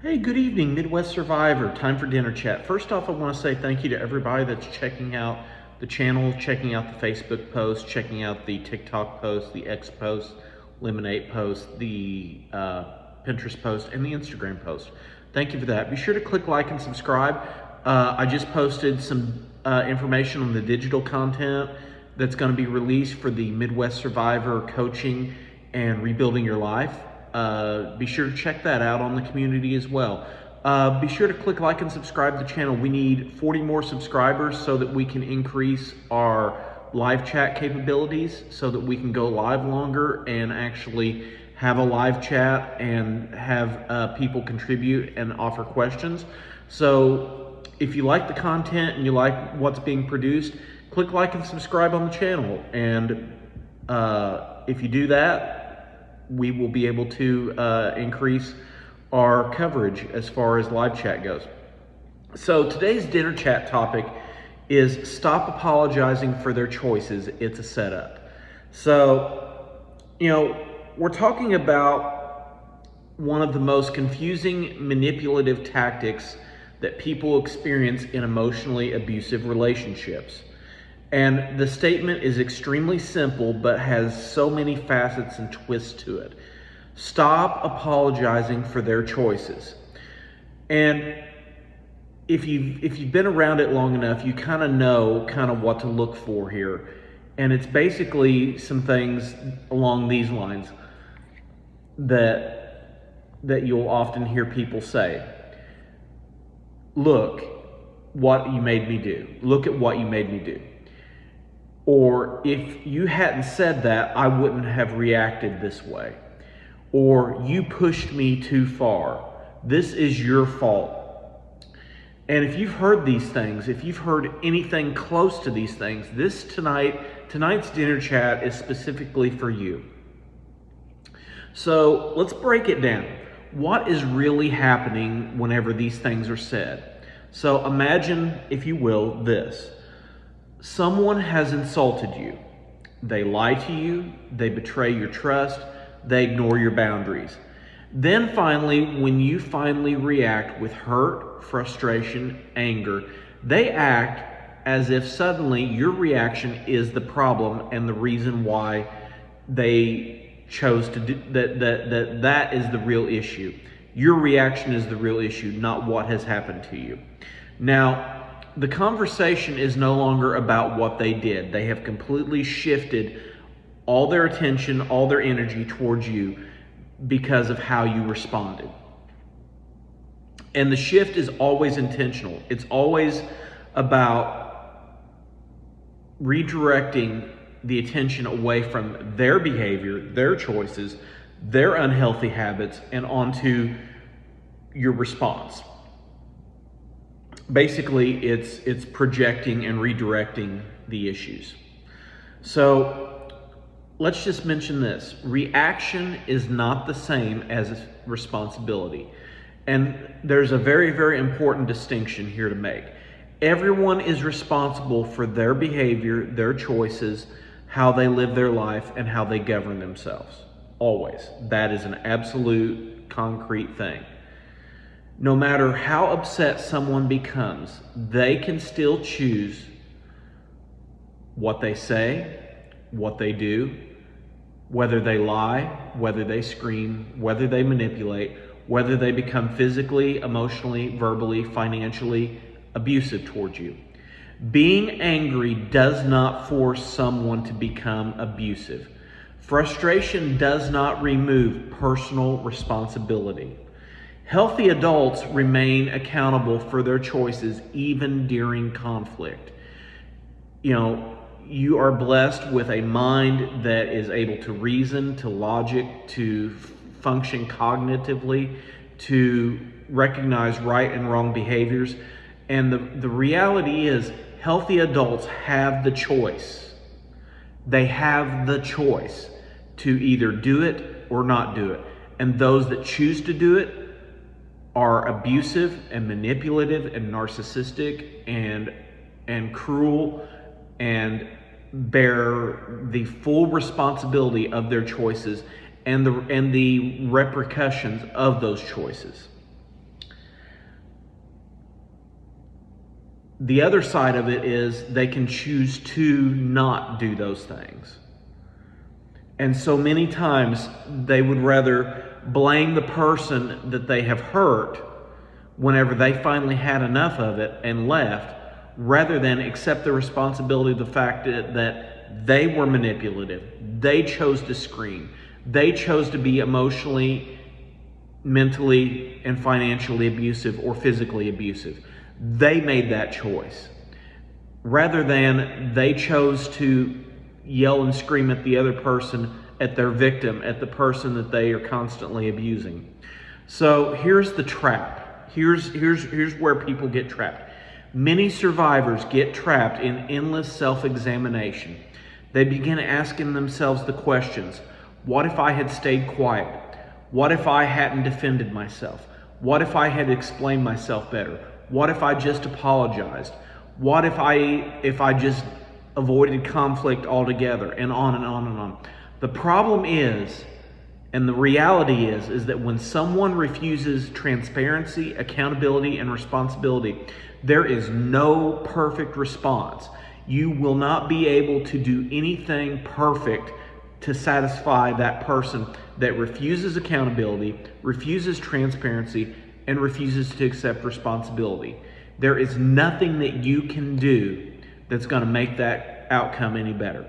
Hey, good evening, Midwest Survivor. Time for dinner chat. First off, I want to say thank you to everybody that's checking out the channel, checking out the Facebook post, checking out the TikTok post, the X post, Lemonade post, the Pinterest post, and the Instagram post. Thank you for that. Be sure to click like and subscribe. I just posted some information on the digital content that's going to be released for the Midwest Survivor coaching and rebuilding your life. Be sure to check that out on the community as well. Be sure to click like and subscribe to the channel. We need 40 more subscribers so that we can increase our live chat capabilities so that we can go live longer and actually have a live chat and have people contribute and offer questions. So if you like the content and you like what's being produced, click like and subscribe on the channel. And if you do that, we will be able to increase our coverage as far as live chat goes. So today's dinner chat topic is stop apologizing for their choices. It's a setup. So, we're talking about one of the most confusing, manipulative tactics that people experience in emotionally abusive relationships. And the statement is extremely simple, but has so many facets and twists to it. Stop apologizing for their choices. And if you've been around it long enough, you kind of know what to look for here. And it's basically some things along these lines that you'll often hear people say. Look what you made me do. Look at what you made me do. Or if you hadn't said that, I wouldn't have reacted this way. Or you pushed me too far. This is your fault. And if you've heard these things, if you've heard anything close to these things, tonight's dinner chat is specifically for you. So let's break it down. What is really happening whenever these things are said? So imagine, if you will, this. Someone has insulted you. They lie to you, they betray your trust, they ignore your boundaries. Then finally, when you finally react with hurt, frustration, anger, they act as if suddenly your reaction is the problem and the reason why they chose to do that is the real issue. Your reaction is the real issue, not what has happened to you. Now, the conversation is no longer about what they did. They have completely shifted all their attention, all their energy towards you because of how you responded. And the shift is always intentional. It's always about redirecting the attention away from their behavior, their choices, their unhealthy habits, and onto your response. Basically, it's projecting and redirecting the issues. So let's just mention this. Reaction is not the same as responsibility. And there's a very, very important distinction here to make. Everyone is responsible for their behavior, their choices, how they live their life, and how they govern themselves. Always. That is an absolute concrete thing. No matter how upset someone becomes, they can still choose what they say, what they do, whether they lie, whether they scream, whether they manipulate, whether they become physically, emotionally, verbally, financially abusive towards you. Being angry does not force someone to become abusive. Frustration does not remove personal responsibility. Healthy adults remain accountable for their choices even during conflict. You are blessed with a mind that is able to reason, to logic, to function cognitively, to recognize right and wrong behaviors. And the reality is, healthy adults have the choice. They have the choice to either do it or not do it. And those that choose to do it are abusive and manipulative and narcissistic and cruel and bear the full responsibility of their choices and the repercussions of those choices. The other side of it is they can choose to not do those things. And so many times they would rather blame the person that they have hurt whenever they finally had enough of it and left, rather than accept the responsibility of the fact that they were manipulative. They chose to scream. They chose to be emotionally, mentally, and financially abusive or physically abusive. They made that choice. Rather than they chose to yell and scream at the other person, at their victim, at the person that they are constantly abusing. So here's the trap. Here's where people get trapped. Many survivors get trapped in endless self-examination. They begin asking themselves the questions: what if I had stayed quiet? What if I hadn't defended myself? What if I had explained myself better? What if I just apologized? What if I just avoided conflict altogether? And on and on and on. The problem is, and the reality is that when someone refuses transparency, accountability, and responsibility, there is no perfect response. You will not be able to do anything perfect to satisfy that person that refuses accountability, refuses transparency, and refuses to accept responsibility. There is nothing that you can do that's going to make that outcome any better.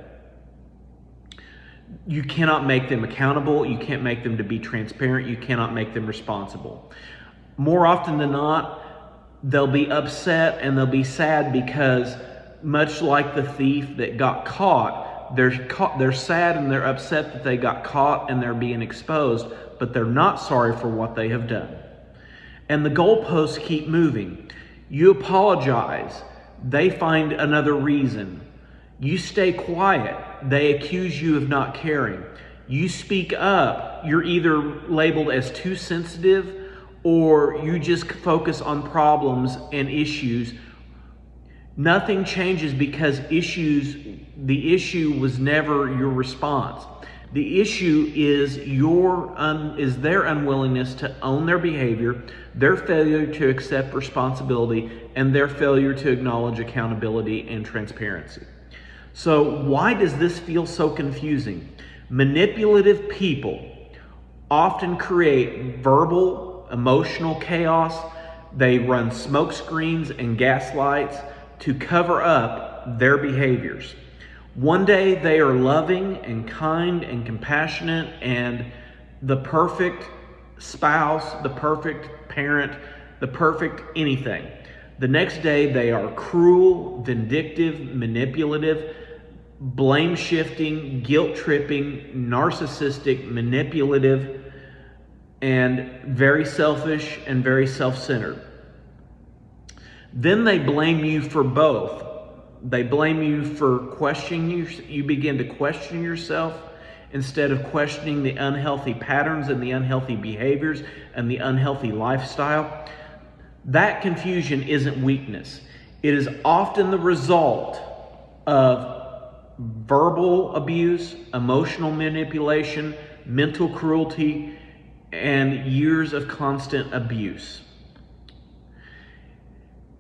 You cannot make them accountable. You can't make them to be transparent. You cannot make them responsible. More often than not, they'll be upset and they'll be sad because, much like the thief that got caught, they're sad and they're upset that they got caught and they're being exposed, but they're not sorry for what they have done. And the goalposts keep moving. You apologize, they find another reason. You stay quiet, they accuse you of not caring. You speak up, you're either labeled as too sensitive or you just focus on problems and issues. Nothing changes because the issue was never your response. The issue is their unwillingness to own their behavior, their failure to accept responsibility, and their failure to acknowledge accountability and transparency. So why does this feel so confusing? Manipulative people often create verbal, emotional chaos. They run smoke screens and gaslights to cover up their behaviors. One day they are loving and kind and compassionate and the perfect spouse, the perfect parent, the perfect anything. The next day they are cruel, vindictive, manipulative, blame-shifting, guilt-tripping, narcissistic, manipulative, and very selfish and very self-centered. Then they blame you for both. They blame you for questioning you. You begin to question yourself instead of questioning the unhealthy patterns and the unhealthy behaviors and the unhealthy lifestyle. That confusion isn't weakness. It is often the result of verbal abuse, emotional manipulation, mental cruelty, and years of constant abuse.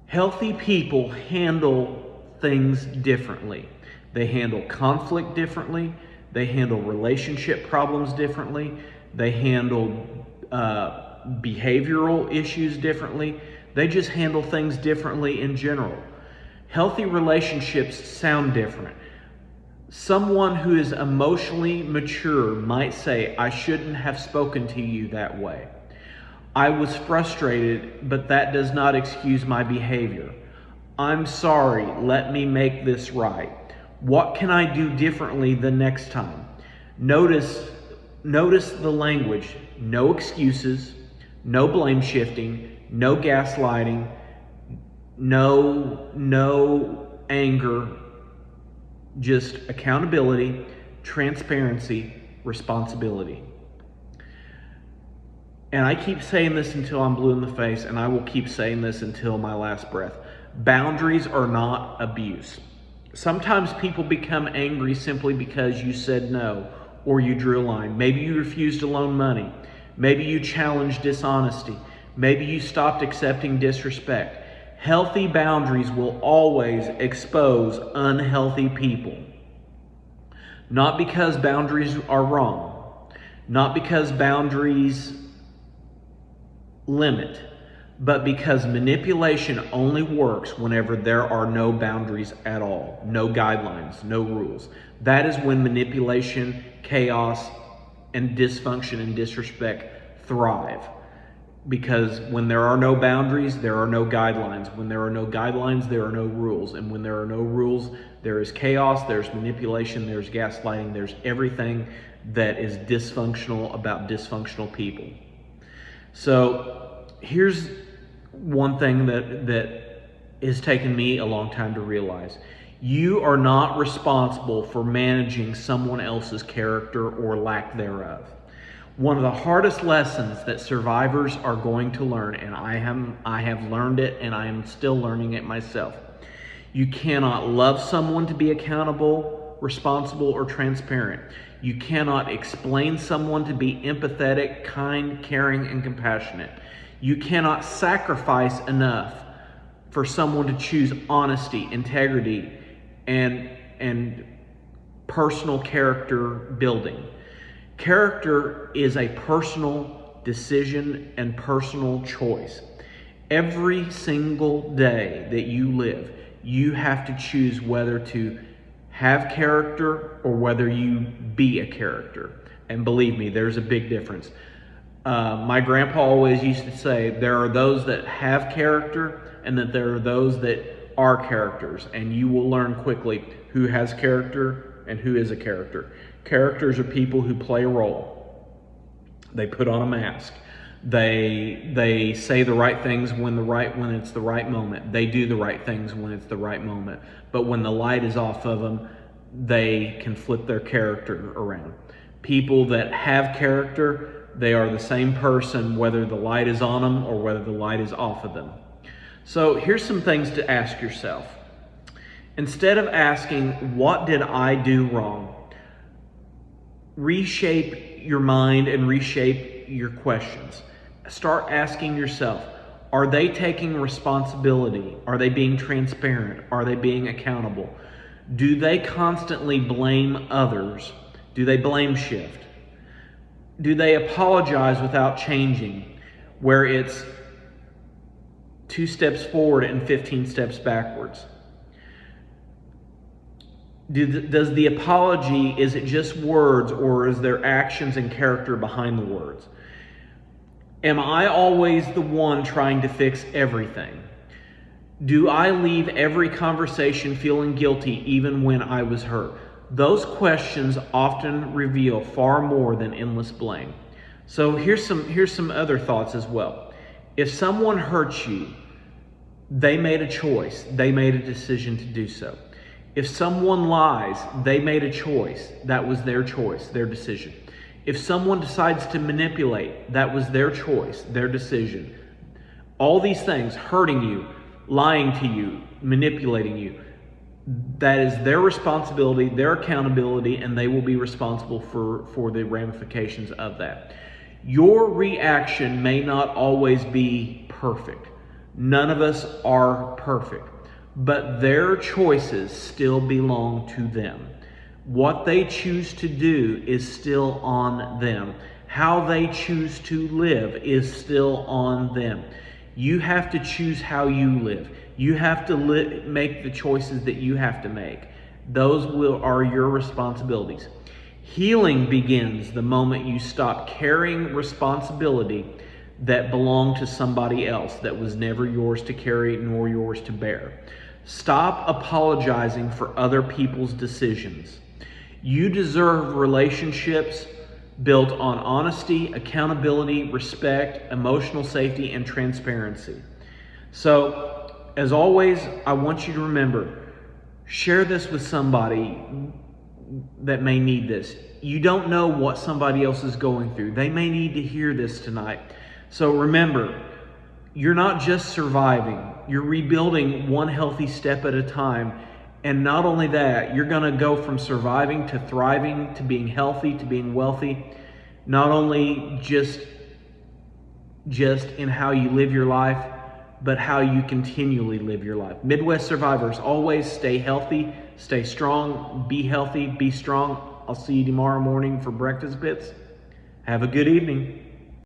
Healthy people handle things differently. They handle conflict differently. They handle relationship problems differently. They handle behavioral issues differently. They just handle things differently in general. Healthy relationships sound different. Someone who is emotionally mature might say, I shouldn't have spoken to you that way. I was frustrated, but that does not excuse my behavior. I'm sorry, let me make this right. What can I do differently the next time? Notice the language. No excuses, no blame shifting, no gaslighting, no anger, just accountability, transparency, responsibility. And I keep saying this until I'm blue in the face, and I will keep saying this until my last breath. Boundaries are not abuse. Sometimes people become angry simply because you said no or you drew a line. Maybe you refused to loan money. Maybe you challenged dishonesty. Maybe you stopped accepting disrespect. Healthy boundaries will always expose unhealthy people. Not because boundaries are wrong, not because boundaries limit, but because manipulation only works whenever there are no boundaries at all, no guidelines, no rules. That is when manipulation, chaos, and dysfunction and disrespect thrive. Because when there are no boundaries, there are no guidelines. When there are no guidelines, there are no rules. And when there are no rules, there is chaos, there's manipulation, there's gaslighting, there's everything that is dysfunctional about dysfunctional people. So here's one thing that has taken me a long time to realize. You are not responsible for managing someone else's character or lack thereof. One of the hardest lessons that survivors are going to learn, and I have learned it and I am still learning it myself. You cannot love someone to be accountable, responsible, or transparent. You cannot explain someone to be empathetic, kind, caring, and compassionate. You cannot sacrifice enough for someone to choose honesty, integrity, and personal character building. Character is a personal decision and personal choice. Every single day that you live, you have to choose whether to have character or whether you be a character. And believe me, there's a big difference. My grandpa always used to say, there are those that have character and that there are those that are characters. And you will learn quickly who has character and who is a character. Characters are people who play a role. They put on a mask. They say the right things when it's the right moment. They do the right things when it's the right moment. But when the light is off of them, they can flip their character around. People that have character, they are the same person whether the light is on them or whether the light is off of them. So here's some things to ask yourself. Instead of asking, what did I do wrong? Reshape your mind and reshape your questions. Start asking yourself, are they taking responsibility? Are they being transparent? Are they being accountable? Do they constantly blame others? Do they blame shift? Do they apologize without changing, where it's 2 steps forward and 15 steps backwards? Does the apology, is it just words, or is there actions and character behind the words? Am I always the one trying to fix everything? Do I leave every conversation feeling guilty even when I was hurt? Those questions often reveal far more than endless blame. So here's some other thoughts as well. If someone hurts you, they made a choice. They made a decision to do so. If someone lies, they made a choice. That was their choice, their decision. If someone decides to manipulate, that was their choice, their decision. All these things, hurting you, lying to you, manipulating you, that is their responsibility, their accountability, and they will be responsible for the ramifications of that. Your reaction may not always be perfect. None of us are perfect, but their choices still belong to them. What they choose to do is still on them. How they choose to live is still on them. You have to choose how you live. You have to make the choices that you have to make. Those are your responsibilities. Healing begins the moment you stop carrying responsibility that belonged to somebody else, that was never yours to carry nor yours to bear. Stop apologizing for other people's decisions. You deserve relationships built on honesty, accountability, respect, emotional safety, and transparency. So, as always, I want you to remember, share this with somebody that may need this. You don't know what somebody else is going through. They may need to hear this tonight. So remember, you're not just surviving. You're rebuilding one healthy step at a time. And not only that, you're going to go from surviving to thriving, to being healthy, to being wealthy. Not only just in how you live your life, but how you continually live your life. Midwest survivors, always stay healthy, stay strong, be healthy, be strong. I'll see you tomorrow morning for Breakfast Bits. Have a good evening.